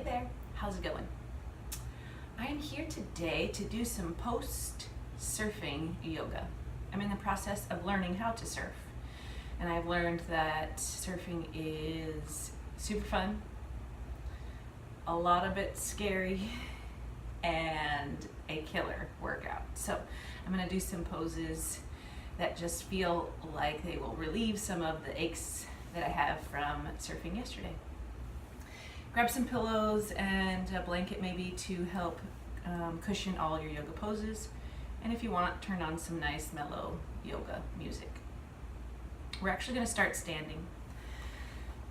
Hey there, how's it going? I am here today to do some post-surfing yoga. I'm in the process of learning how to surf, and I've learned that surfing is super fun, a lot of it scary, and a killer workout. So I'm going to do some poses that just feel like they will relieve some of the aches that I have from surfing yesterday. Grab some pillows and a blanket maybe to help cushion all your yoga poses. And if you want, turn on some nice mellow yoga music. We're actually going to start standing.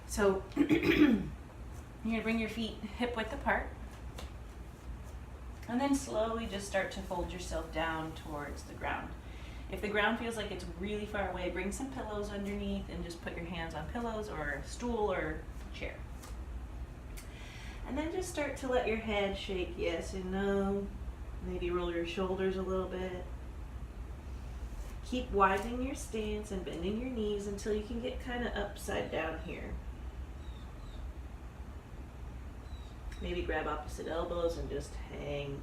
So you're going to bring your feet hip width apart. And then slowly just start to fold yourself down towards the ground. If the ground feels like it's really far away, bring some pillows underneath and just put your hands on pillows or a stool or chair. And then just start to let your head shake yes and no. Maybe roll your shoulders a little bit. Keep widening your stance and bending your knees until you can get kind of upside down here. Maybe grab opposite elbows and just hang.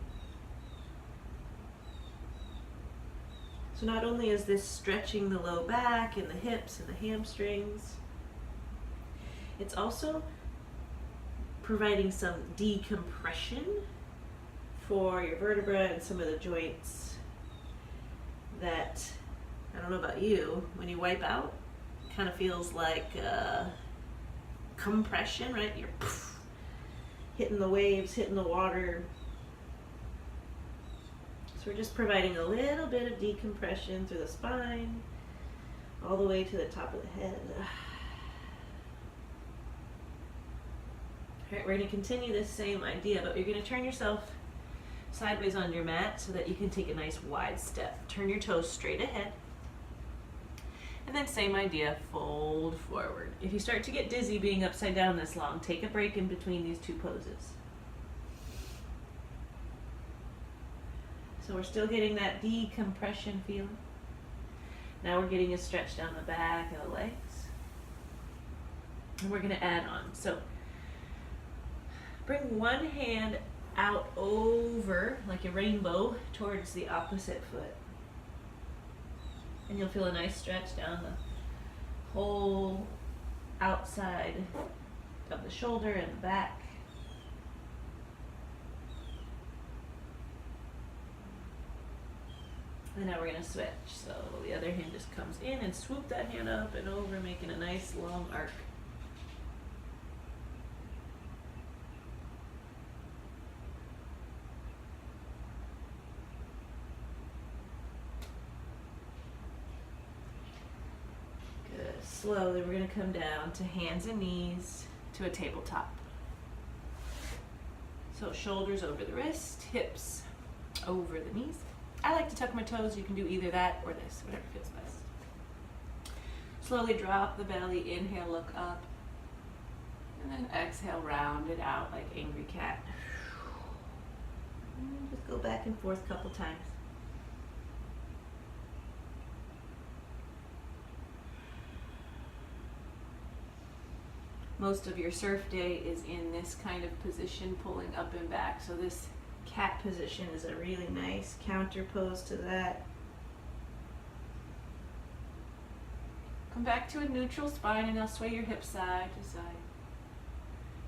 So not only is this stretching the low back and the hips and the hamstrings, it's also providing some decompression for your vertebra and some of the joints that, I don't know about you, when you wipe out, it kind of feels like compression, right? You're hitting the waves, hitting the water. So we're just providing a little bit of decompression through the spine, all the way to the top of the head. All right, we're going to continue this same idea, but you're going to turn yourself sideways on your mat so that you can take a nice wide step. Turn your toes straight ahead. And then same idea, fold forward. If you start to get dizzy being upside down this long, take a break in between these two poses. So we're still getting that decompression feeling. Now we're getting a stretch down the back and the legs. And we're going to add on. So bring one hand out over, like a rainbow, towards the opposite foot. And you'll feel a nice stretch down the whole outside of the shoulder and the back. And now we're going to switch. So the other hand just comes in and swoop that hand up and over, making a nice long arc. Slowly, we're going to come down to hands and knees to a tabletop. So shoulders over the wrist, hips over the knees. I like to tuck my toes. You can do either that or this, whatever feels best. Slowly drop the belly, inhale, look up, and then exhale, round it out like angry cat. And just go back and forth a couple times. Most of your surf day is in this kind of position, pulling up and back. So this cat position is a really nice counter pose to that. Come back to a neutral spine and now sway your hips side to side.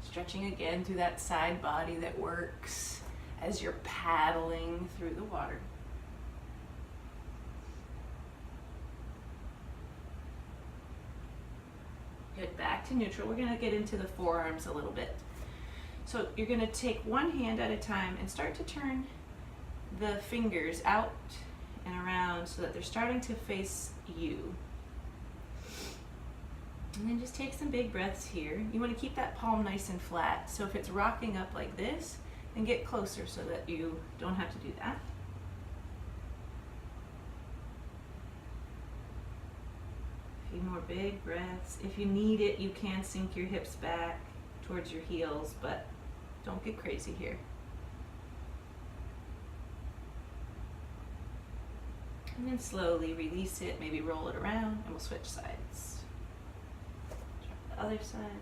Stretching again through that side body that works as you're paddling through the water. Good, back to neutral. We're going to get into the forearms a little bit. So you're going to take one hand at a time and start to turn the fingers out and around so that they're starting to face you. And then just take some big breaths here. You want to keep that palm nice and flat. So if it's rocking up like this, then get closer so that you don't have to do that. A few more big breaths. If you need it, you can sink your hips back towards your heels, but don't get crazy here. And then slowly release it, maybe roll it around, and we'll switch sides. Try the other side.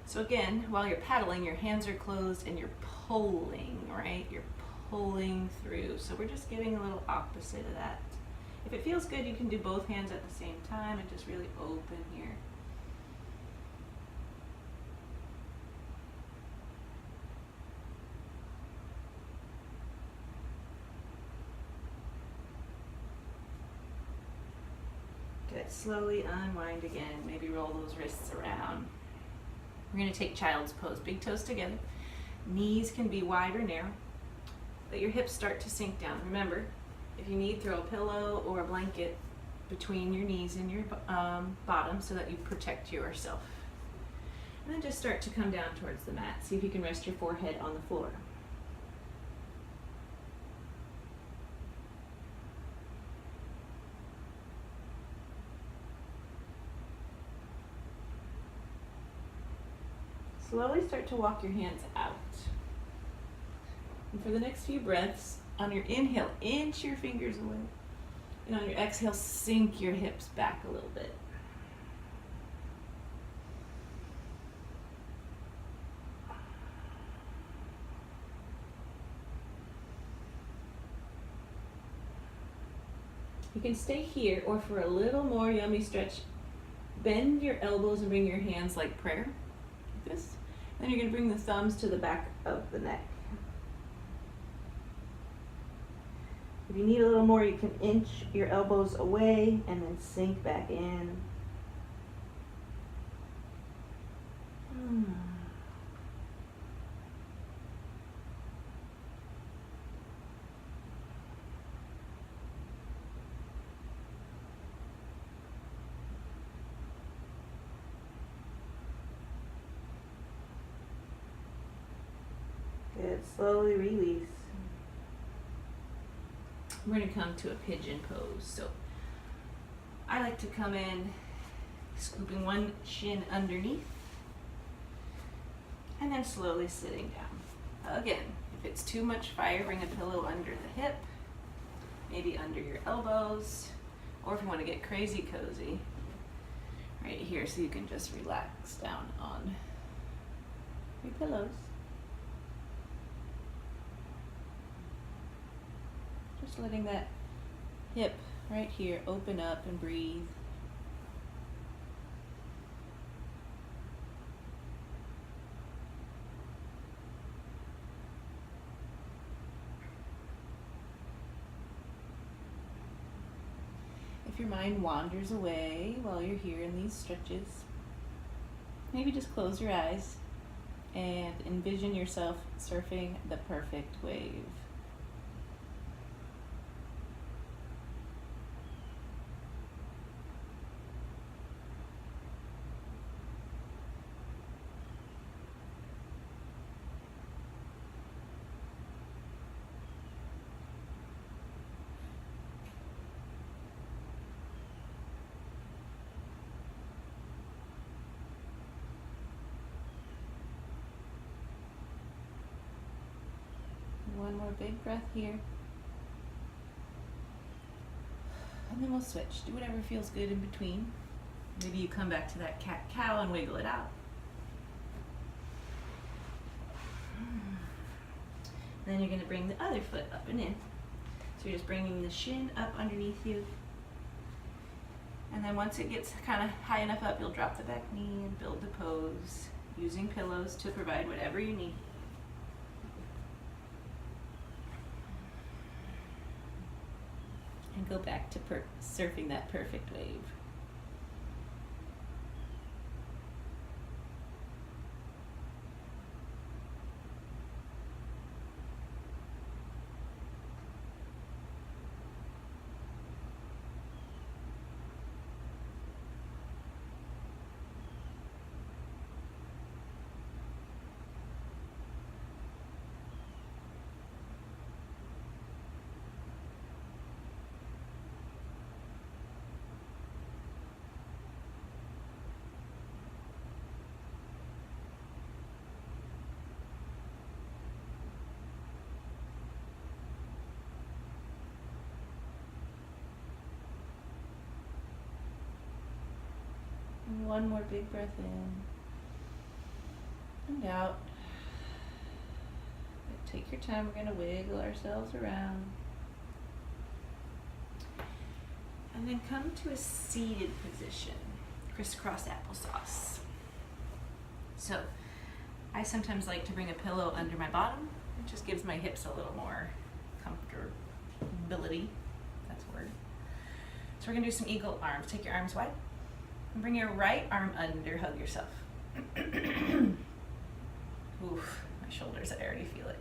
So again, while you're paddling, your hands are closed and you're pulling, right? You're pulling through. So we're just getting a little opposite of that. If it feels good, you can do both hands at the same time and just really open here. Good. Slowly unwind again. Maybe roll those wrists around. We're going to take child's pose. Big toes together. Knees can be wide or narrow. Let your hips start to sink down. Remember, if you need, throw a pillow or a blanket between your knees and your bottom so that you protect yourself. And then just start to come down towards the mat. See if you can rest your forehead on the floor. Slowly start to walk your hands out. And for the next few breaths, on your inhale, inch your fingers away. And on your exhale, sink your hips back a little bit. You can stay here, or for a little more yummy stretch, bend your elbows and bring your hands like prayer, like this. Then you're going to bring the thumbs to the back of the neck. If you need a little more, you can inch your elbows away and then sink back in. Good. Slowly release. We're going to come to a pigeon pose. So I like to come in scooping one shin underneath and then slowly sitting down. Again, if it's too much fire, bring a pillow under the hip, maybe under your elbows, or if you want to get crazy cozy, right here so you can just relax down on your pillows. Just letting that hip right here open up and breathe. If your mind wanders away while you're here in these stretches, maybe just close your eyes and envision yourself surfing the perfect wave. One more big breath here. And then we'll switch. Do whatever feels good in between. Maybe you come back to that cat-cow and wiggle it out. Then you're going to bring the other foot up and in. So you're just bringing the shin up underneath you. And then once it gets kind of high enough up, you'll drop the back knee and build the pose, using pillows to provide whatever you need. And go back to surfing that perfect wave. One more big breath in. and out. But take your time, we're gonna wiggle ourselves around. And then come to a seated position, crisscross applesauce. So, I sometimes like to bring a pillow under my bottom. It just gives my hips a little more comfortability. That's a word. So we're gonna do some eagle arms. Take your arms wide and bring your right arm under, hug yourself. Oof, my shoulders, I already feel it.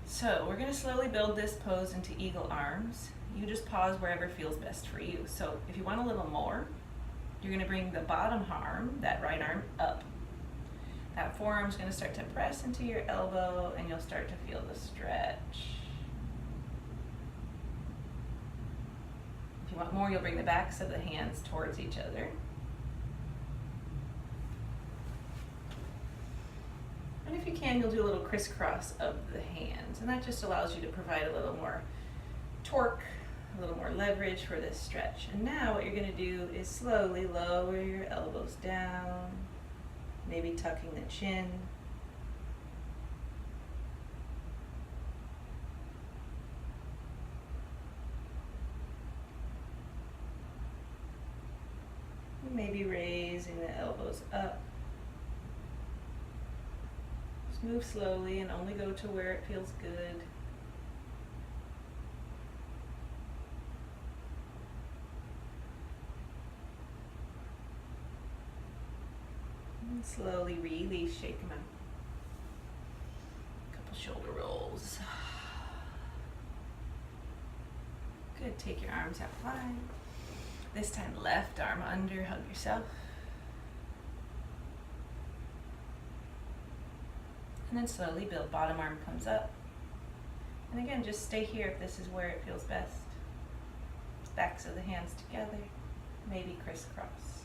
So we're gonna slowly build this pose into eagle arms. You just pause wherever feels best for you. So if you want a little more, you're gonna bring the bottom arm, that right arm, up. That forearm's gonna start to press into your elbow and you'll start to feel the stretch. If you want more, you'll bring the backs of the hands towards each other. And if you can, you'll do a little crisscross of the hands. And that just allows you to provide a little more torque, a little more leverage for this stretch. And now what you're gonna do is slowly lower your elbows down, maybe tucking the chin. Maybe raising the elbows up. Just move slowly and only go to where it feels good. And slowly release, shake them out. Couple shoulder rolls. Good, take your arms out wide. This time left arm under, hug yourself. And then slowly build, bottom arm comes up. And again, just stay here if this is where it feels best. Backs of the hands together, maybe crisscross.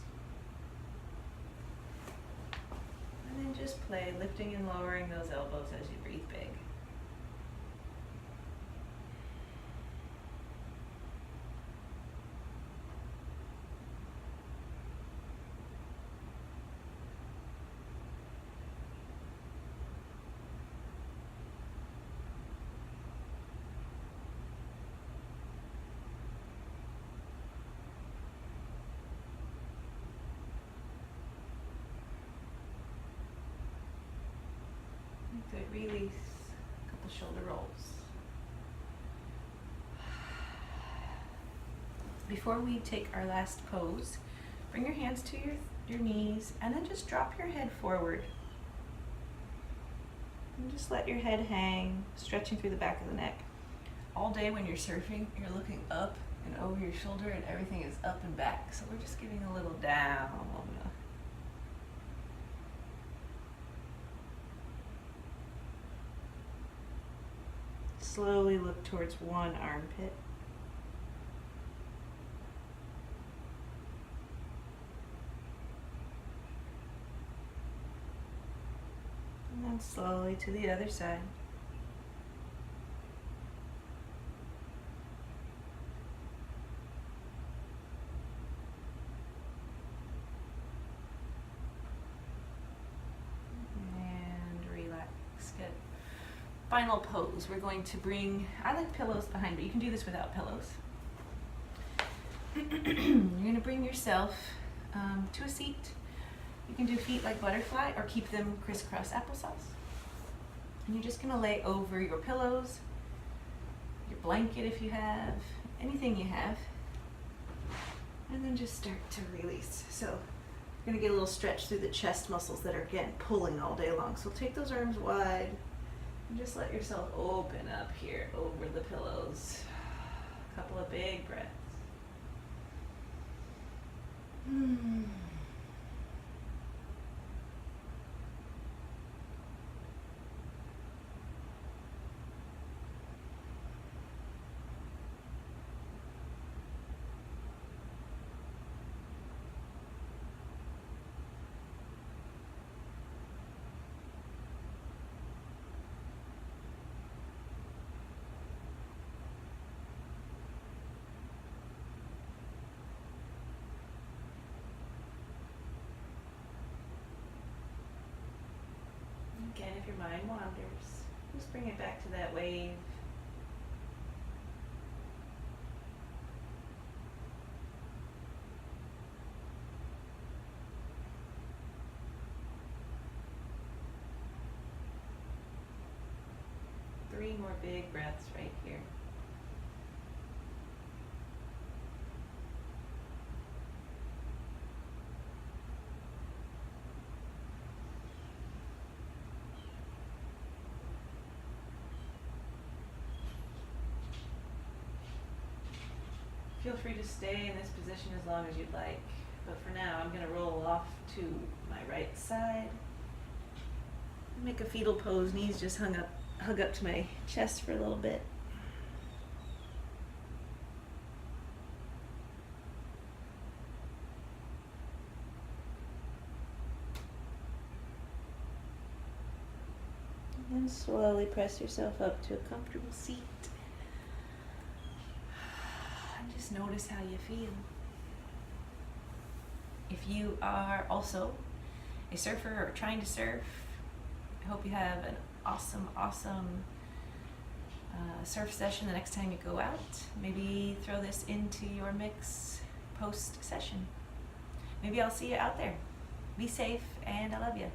And then just play, lifting and lowering those elbows as you breathe big. Good, release, a couple shoulder rolls. Before we take our last pose, bring your hands to your knees and then just drop your head forward. And just let your head hang, stretching through the back of the neck. All day when you're surfing, you're looking up and over your shoulder and everything is up and back. So we're just giving a little down. Slowly look towards one armpit. And then slowly to the other side. Final pose, we're going to bring, I like pillows behind, but you can do this without pillows. You're going to bring yourself to a seat. You can do feet like butterfly or keep them crisscross applesauce. And you're just going to lay over your pillows, your blanket if you have, anything you have. And then just start to release. So you're going to get a little stretch through the chest muscles that are, again, pulling all day long. So take those arms wide. And just let yourself open up here over the pillows. A couple of big breaths. can if your mind wanders. Just bring it back to that wave. Three more big breaths right here. Feel free to stay in this position as long as you'd like, but for now I'm going to roll off to my right side. Make a fetal pose, knees just hug up to my chest for a little bit. And then slowly press yourself up to a comfortable seat. And just notice how you feel. If you are also a surfer or trying to surf, I hope you have an awesome surf session the next time you go out. Maybe throw this into your mix post session. Maybe I'll see you out there. Be safe, and I love you.